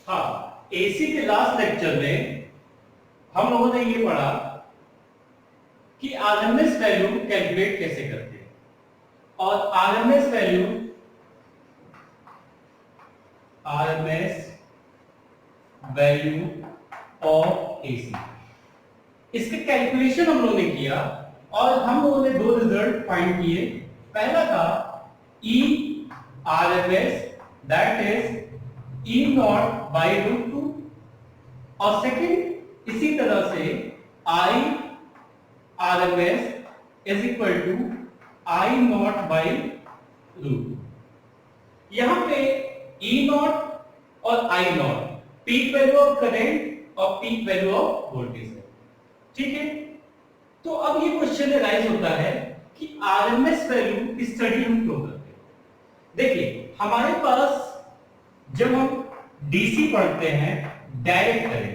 हाँ, एसी के last lecture में हम लोगों ने ये पढ़ा कि आरएमएस वैल्यू कैलकुलेट कैसे करते हैं और आरएमएस वैल्यू ऑफ एसी, इसके कैलकुलेशन हम लोगों ने किया और हम लोगों ने दो रिजल्ट फाइंड किए। पहला था E RMS, that is E nought by root two, और सेकंड इसी तरह से I RMS is equal to I nought by root. यहां पे ई नॉट और I nought peak value of current और पीक वैल्यू ऑफ वोल्टेज है, ठीक है। तो अब ये क्वेश्चन राइज होता है कि आरएमएस वैल्यू की स्टडी हम क्यों करते हैं। देखिए, हमारे पास जब हम डीसी पढ़ते हैं डायरेक्ट करंट,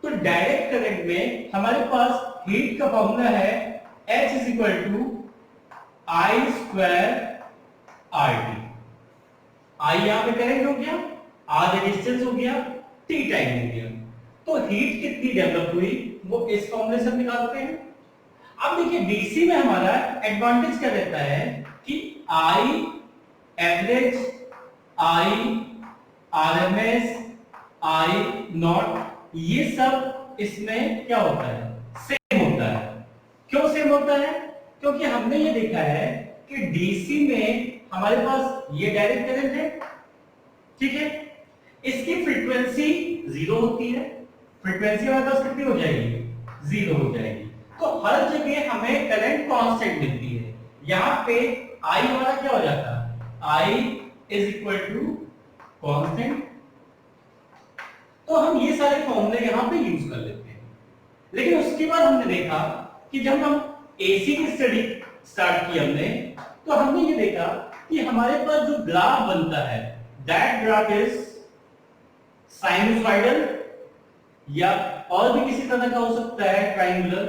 तो डायरेक्ट करंट में हमारे पास हीट का फॉर्मूला है H is equal to I square R T. I यहां पे करंट हो गया, आर रेजिस्टेंस हो गया, टी टाइम हो गया। तो हीट कितनी डेवलप हुई वो इस फॉर्मूले से निकालते हैं। अब देखिए, डीसी में हमारा एडवांटेज क्या रहता है कि आई average, I RMS, I not, ये सब इसमें क्या होता है, सेम होता है। क्यों सेम होता है? क्योंकि हमने ये देखा है कि डीसी में हमारे पास ये डायरेक्ट करंट है, ठीक है, इसकी फ्रीक्वेंसी जीरो होती है। फ्रीक्वेंसी हमारे पास कितनी हो जाएगी? जीरो हो जाएगी। तो हर जगह हमें करंट कांस्टेंट मिलती है। यहां पे आई हमारा क्या हो जाता है? I is equal to constant. तो हम ये सारे फॉर्मूले यहां पे यूज कर लेते हैं। लेकिन उसके बाद हमने देखा कि जब हम एसी की स्टडी स्टार्ट की हमने, तो हमने ये देखा कि हमारे पास जो ग्राफ बनता है दैट ग्राफ इज साइनसॉइडल, या और भी किसी तरह का हो सकता है, ट्रायंगुलर।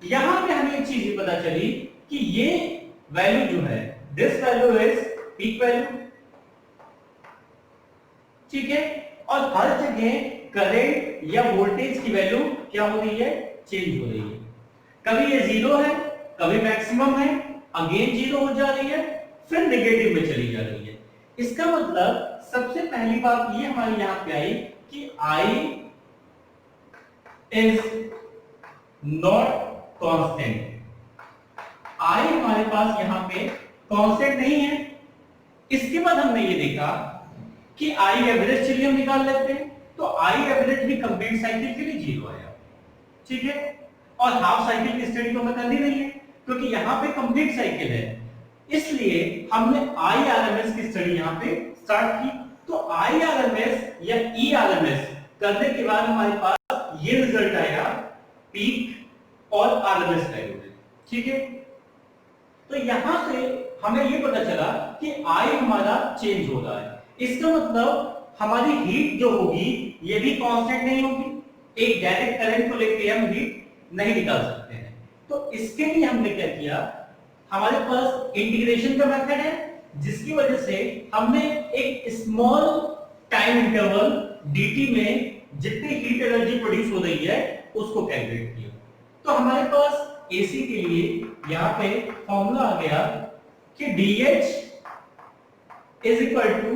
यहां पे हमें एक चीज पता चली कि ये वैल्यू जो है, this value is peak value, ठीक है। और हर जगह करंट या वोल्टेज की वैल्यू क्या हो रही है? चेंज हो रही है। कभी ये जीरो है, कभी मैक्सिमम है, अगेन जीरो हो जा रही है, फिर नेगेटिव में चली जा रही है। इसका मतलब सबसे पहली बात ये हमारी यहां पे आई कि आई इज नॉट कांस्टेंट। आई हमारे पास यहां पे कांस्टेंट नहीं है। इसके बाद हमने ये देखा कि आई एवरेज, चलिए हम निकाल लेते हैं। तो आई एवरेज भी कंप्लीट साइकिल के लिए जीरो आया, ठीक है। और हाफ साइकिल की स्टडी तो हमें करनी नहीं है क्योंकि यहां पे कंप्लीट साइकिल है, इसलिए हमने आई आरएमएस की स्टडी यहां पे स्टार्ट की। तो आई आरएमएस या ई आरएमएस करने के बाद हमारे पास ये रिजल्ट आया पीक और आरएमएस वैल्यू, ठीक है। तो यहां से हमें ये पता चला कि आई हमारा चेंज हो रहा है। इसका मतलब हमारी हीट जो होगी ये भी कांस्टेंट नहीं होगी। एक डायरेक्ट करंट को लेके हम हीट नहीं निकाल सकते हैं। तो इसके लिए हमने क्या किया, हमारे पास इंटीग्रेशन का मेथड है, जिसकी वजह से हमने एक स्मॉल टाइम इंटरवल dt में जितनी हीट एनर्जी प्रोड्यूस हो रही है उसको कैलकुलेट किया। तो हमारे पास एसी के लिए यहां पे फॉर्मूला आ गया कि dH is equal to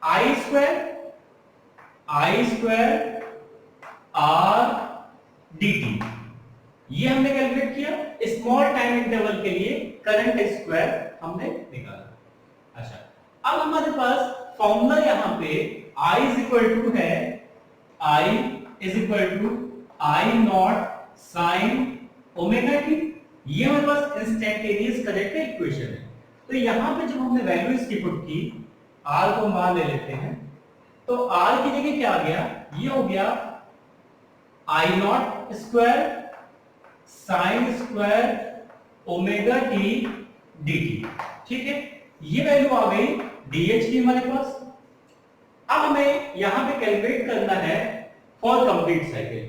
I square R dt। ये हमने कैलकुलेट किया। स्मॉल टाइम इंटरवल के लिए करंट स्क्वायर हमने निकाला। अच्छा, अब हमारे पास फॉर्मूला यहां पे I इज इक्वल टू है, I is equal to I naught sine omega t. ये हमारे पास इंस्टेंटेनियस करेक्ट इक्वेशन है। तो यहां पे जब हमने वैल्यू इसकी पुट की, R को मान ले लेते हैं, तो R की जगह क्या आ गया? ये हो गया I not square sine square omega T dt, ठीक है। ये वैल्यू आ गई dH की हमारे पास। अब हमें यहां पे कैलकुलेट करना है for complete cycle.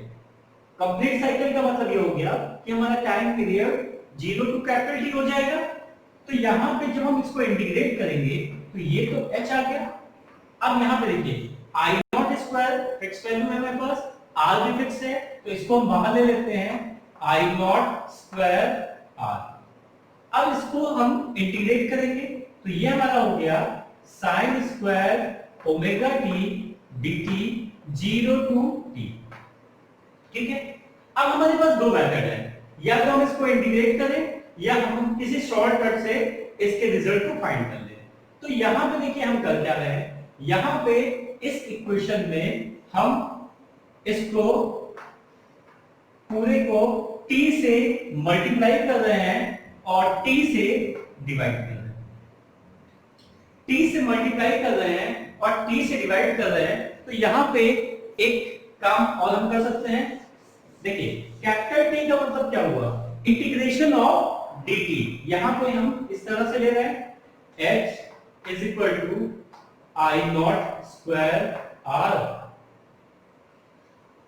Complete cycle का मतलब ये हो गया कि हमारा time period 0 to capital T हो जाएगा। तो यहां पे जब हम इसको इंटीग्रेट करेंगे तो ये तो h आ गया। अब यहां पे देखिए I not square fix value है हमारे पास, आर भी फिक्स है, तो इसको हम बाहर ले लेते हैं, आई नॉट स्क्वायर आर। अब इसको हम इंटीग्रेट करेंगे, तो ये हमारा हो गया sine square omega T dt 0 to t। ठीक है, अब हमारे पास दो मेथड है, या तो हम इसको इंटीग्रेट करें या हम किसी शॉर्टकट से इसके रिजल्ट को फाइंड कर लें। तो यहां पे देखिए हम कर क्या रहे हैं, यहां पे इस इक्वेशन में हम इसको पूरे को t से मल्टीप्लाई कर रहे हैं और t से डिवाइड कर रहे हैं, t से मल्टीप्लाई कर रहे हैं और t से डिवाइड कर रहे हैं। तो यहां पे एक काम और हम कर सकते हैं, देखिए कैपिटल T का मतलब क्या हुआ, इंटीग्रेशन ऑफ dt। यहां पे हम इस तरह से ले रहे हैं, h is equal to I not square r।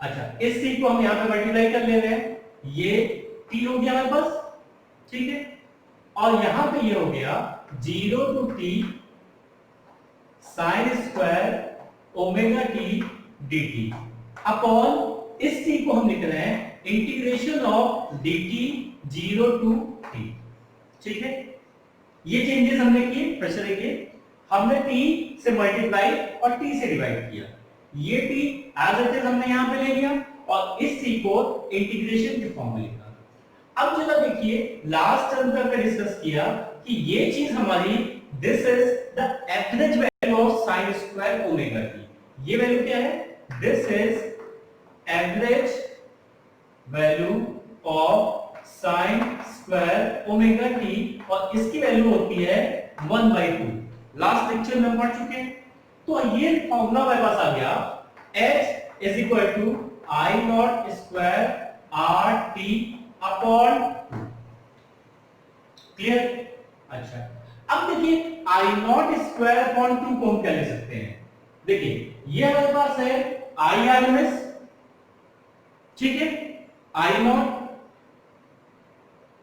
अच्छा, इस c को हम यहां पे मल्टीप्लाई कर ले रहे हैं, ये t हो गया हमारे पास, ठीक है, और यहां पे ये हो गया 0 to t sine square omega t dt upon इस c को हम लिख रहे हैं integration of dt 0 to t। ठीक है, ये चेंजेस हमने किए, फिर से देखिए, हमने t से मल्टीप्लाई और t से डिवाइड किया, ये t एज इट इज हमने यहां पे ले लिया और इस c को इंटीग्रेशन के फॉर्म में लिखा। अब जरा देखिए लास्ट टर्म तक डिस्कस किया कि ये चीज हमारी this is the average value of sine square omega t। ये वैल्यू क्या है, this is average value of sine square omega t और इसकी वैल्यू होती है 1/2। लास्ट लेक्चर में हम पढ़ चुके हैं। तो ये फॉर्मूला हमारे पास आ गया, h is equal to I not square R T upon 2। Clear? अच्छा, अब देखिए आई नॉट स्क्वायर अपॉन 2 को हम क्या ले सकते हैं, देखिए ये हमारे पास है आई आर एम एस, ठीक है, आई नॉट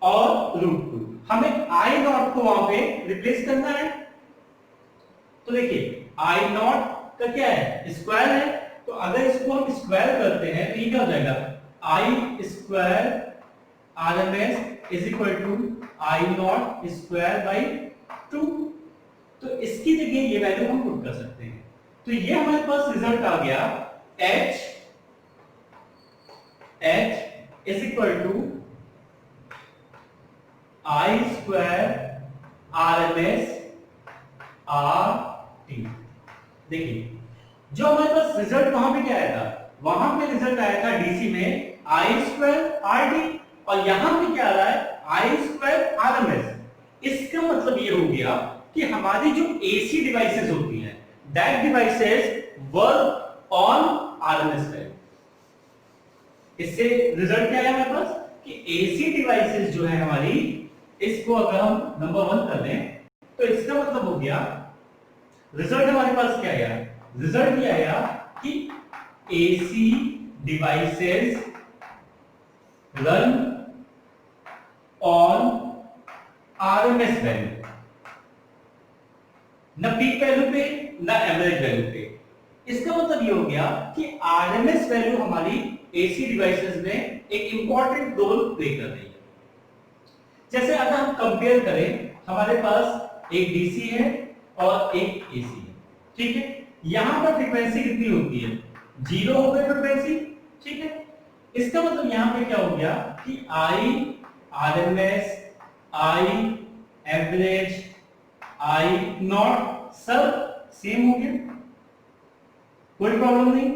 और रूट 2, हमें आई नॉट को वहां पे रिप्लेस करना है। तो देखिए आई नॉट का क्या है, स्क्वायर है, तो अगर इसको हम स्क्वायर करते हैं तो ये क्या हो जाएगा, I square R M S is equal to I not square by 2। तो इसकी जगह ये वैल्यू हम पुट कर सकते हैं। तो ये हमारे पास रिजल्ट आ गया, h is equal to I square R M S R T. देखिए जो हमारे पास रिजल्ट वहां पे क्या आया था, वहां पे रिजल्ट आया था डीसी में आई स्क्वायर आर टी, और यहां पे क्या आ रहा है, आई स्क्वायर आर एम एस। इसका मतलब ये हो गया कि हमारी जो एसी डिवाइसेस होती हैं, that devices work on RMS value. इससे रिजल्ट क्या है हमारे पास कि एसी डिवाइसेस जो है हमारी, इसको अगर हम नंबर 1 कर दें तो इसका मतलब हो गया, रिजल्ट हमारे पास क्या आया, रिजल्ट ये आया कि AC devices run on RMS value, न पीक वैल्यू पे न एवरेज वैल्यू पे। इसका मतलब ये हो गया कि आरएमएस वैल्यू हमारी एसी डिवाइसेस में एक इंपॉर्टेंट रोल प्ले कर रही है। जैसे अगर हम कंपेयर करें, हमारे पास एक डीसी है और एक एसी है, ठीक है, यहां पर फ्रीक्वेंसी कितनी होती है, 0 हो गई फ्रीक्वेंसी, ठीक है। इसका मतलब यहां पे क्या हो गया कि I RMS, I average, I nought सब सेम हो गया, कोई प्रॉब्लम नहीं,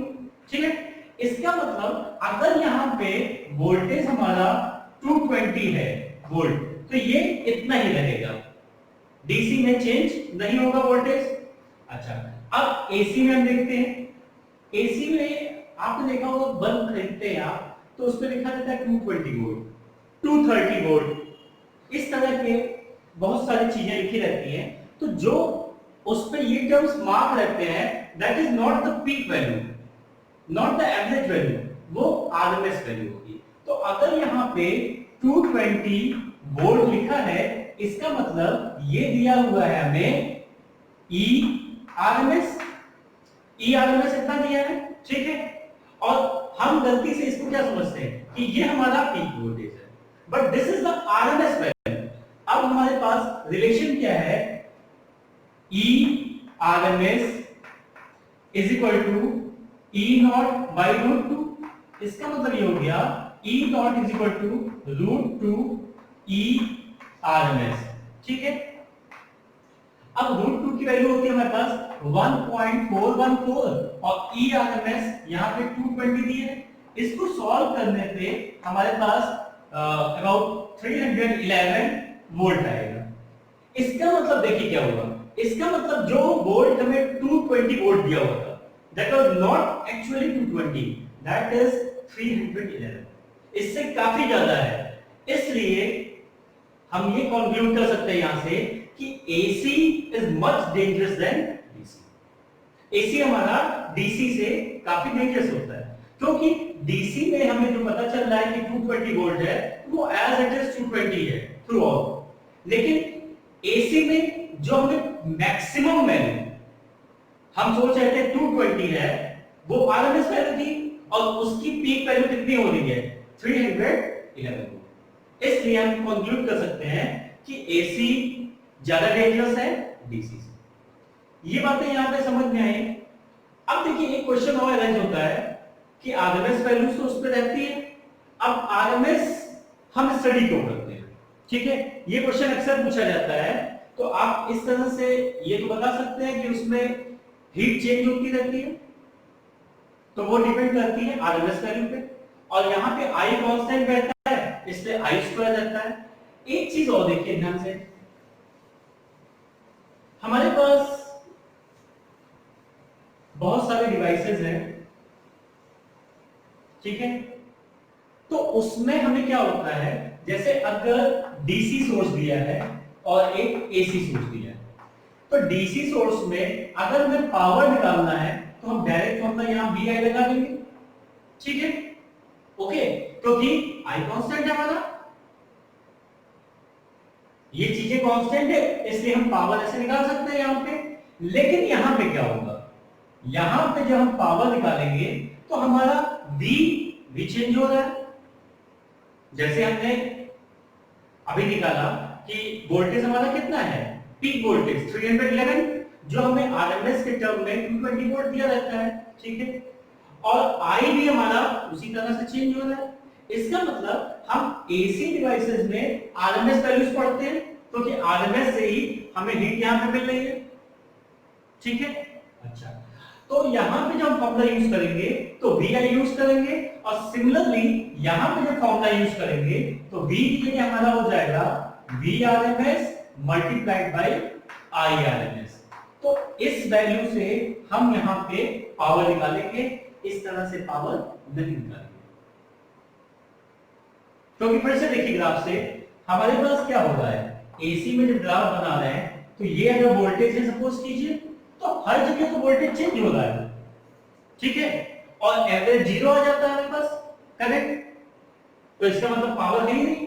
ठीक है। इसका मतलब अगर यहां पे वोल्टेज हमारा 220 है वोल्ट, तो ये इतना ही रहेगा, डीसी में चेंज नहीं होगा वोल्टेज। अच्छा, अब एसी में हम देखते हैं, एसी में आपने देखा होगा बल्ब खरीदते हैं आप, तो उस पर लिखा रहता है 220 वोल्ट, 230 वोल्ट, इस तरह के बहुत सारी चीजें लिखी रहती हैं। तो जो उस पे ये टर्म्स मार्क रहते हैं, that is not the peak value, not the average value, वो आरएमएस वैल्यू होगी। तो अगर यहाँ पे 220 वोल्ट लिखा है, इसका मतलब ये दिया हुआ है हमें ई आरएमएस, ई आरएमएस इतना दिया है, ठीक है। और हम गलती से इसको क्या समझते हैं कि ये हमारा पीक वोल्टेज है, but this is the RMS value. अब हमारे पास रिलेशन क्या है, E RMS is equal to E nought by root two. इसका मतलब ये हो गया E nought is equal to root two E RMS, ठीक है। अब रूट टू की वैल्यू होती है हमारे पास 1.414 और ई आरएमएस यहाँ पे 220 दी है। इसको सॉल्व करने पे हमारे पास अबाउट 311 वोल्ट आएगा। इसका मतलब देखिए क्या होगा, इसका मतलब जो वोल्ट हमें 220 वोल्ट दिया हुआ था, that was not actually 220, that is 311, इससे काफी ज्यादा है। इसलिए हम ये कंक्लूड कर सकते हैं यहां से कि AC is much dangerous than DC। AC हमारा DC से काफी डेंजरस होता है, क्योंकि DC में हमें जो पता चल रहा है कि 220 वोल्ट है वो एज इट इज 220 है थ्रू आउट, लेकिन AC में जो हमें मैक्सिमम वैल्यू हम सोच रहे थे 220 है, वो आरएमएस वैल्यू थी और उसकी पीक वैल्यू कितनी हो रही है 311। इसलिए हम कंक्लूड कर सकते हैं कि एसी ज्यादा डेंजरस है डीसी से। ये बातें यहां पे समझ में आई। अब देखिए एक क्वेश्चन और अराइज होता है कि आरएमएस वैल्यू तो उस पे रहती है, अब आरएमएस हम स्टडी क्यों करते हैं, ठीक है। ये क्वेश्चन अक्सर पूछा जाता है, तो आप इस तरह से ये तो बता सकते हैं कि उसमें हीट चेंज होती रहती है, तो वो डिपेंड करती है आरएमएस वैल्यू पे, और यहाँ पे आई कांस्टेंट रहता है इसलिए आई स्क्वायर रहता है। एक चीज और देखिए ध्यान से, हमारे पास बहुत सारे डिवाइसेस हैं, ठीक है, तो उसमें हमें क्या होता है, जैसे अगर डीसी सोर्स दिया है और एक एसी सोर्स दिया है, तो डीसी सोर्स में अगर हमें पावर निकालना है तो हम डायरेक्ट फॉर्मूला यहां वी आई लगा देंगे, ठीक है, ओके, क्योंकि आई कांस्टेंट है हमारा, ये चीजें कांस्टेंट है, इसलिए हम पावर ऐसे निकाल सकते हैं यहां पे। लेकिन यहां पे क्या होगा, यहां पे जब हम पावर निकालेंगे तो हमारा वी चेंज हो रहा है। जैसे हमने अभी निकाला कि वोल्टेज हमारा कितना है, पीक वोल्टेज 311, जो हमें आरएमएस के टर्म में 220 वोल्ट दिया रहता है, ठीक है, और आई भी हमारा उसी तरह से चेंज हो रहा है। इसका मतलब हम एसी डिवाइसेस में आरएमएस वैल्यूज पढ़ते हैं, क्योंकि आरएमएस से ही हमें हीट यहां पे मिल रही है, ठीक है। अच्छा, तो यहां पे जब फॉर्मूला यूज करेंगे तो वी आई यूज करेंगे, और सिमिलरली यहां पे जब फॉर्मूला यूज करेंगे तो वी की जगह हमारा हो जाएगा V RMS multiplied by I RMS. तो इस वैल्यू से हम यहां पे पावर निकालेंगे, इस तरह से पावर नहीं निकालेंगे। क्योंकि फिर से देखिए ग्राफ से हमारे पास क्या हो रहा है, एसी में जब ग्राफ बना रहे हैं तो ये अगर वोल्टेज है सपोज कीजिए, तो हर जगह तो वोल्टेज चेंज हो रहा है, ठीक है, और एवरेज जीरो आ जाता है हमारे पास, करेक्ट, तो इसका मतलब पावर है ही नहीं,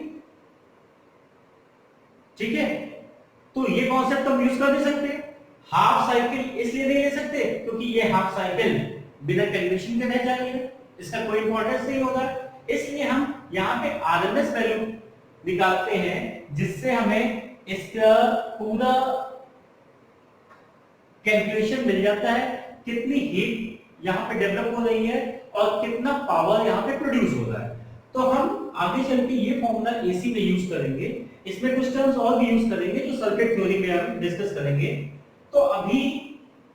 ठीक है। तो ये कॉन्सेप्ट हम यूज कर नहीं सकते। हाफ साइकिल इसलिए नहीं ले सकते क्योंकि ये हाफ साइकिल बिना कैलकुलेशन के रह जाएगी, इसका कोई इंपॉर्टेंस नहीं होगा, इसलिए हम यहाँ पे आरएमएस वैल्यू निकालते हैं, जिससे हमें इसका पूरा कैलकुलेशन मिल जाता है, कितनी हीट यहाँ पे डेवलप हो रही है और कितना पावर यहाँ पे प्रोड्यूस हो रहा है। तो हम आगे चल के ये फॉर्मूला एसी में यूज करेंगे, इसमें कुछ टर्म्स और भी यूज करेंगे जो सर्किट थ्योरी में हम डिस्कस करेंगे। तो अभी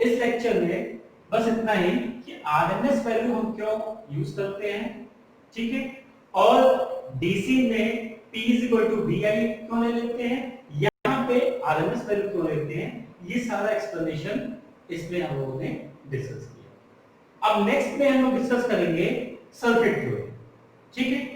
इस लेक्चर में बस इतना ही कि आरएमएस वैल्यू हम क्यों यूज करते हैं, ठीक है, और डीसी में P VI क्यों ले लेते हैं, यहाँ पे आरएमएस वैल्यू क्यों लेते हैं, ये सारा एक्सप्लेनेशन इसमें हम लोगों ने डिस्कस किया। अब नेक्स्ट में हम लोग डिस्कस करेंगे सर्किट थ्योरी, ठीक है।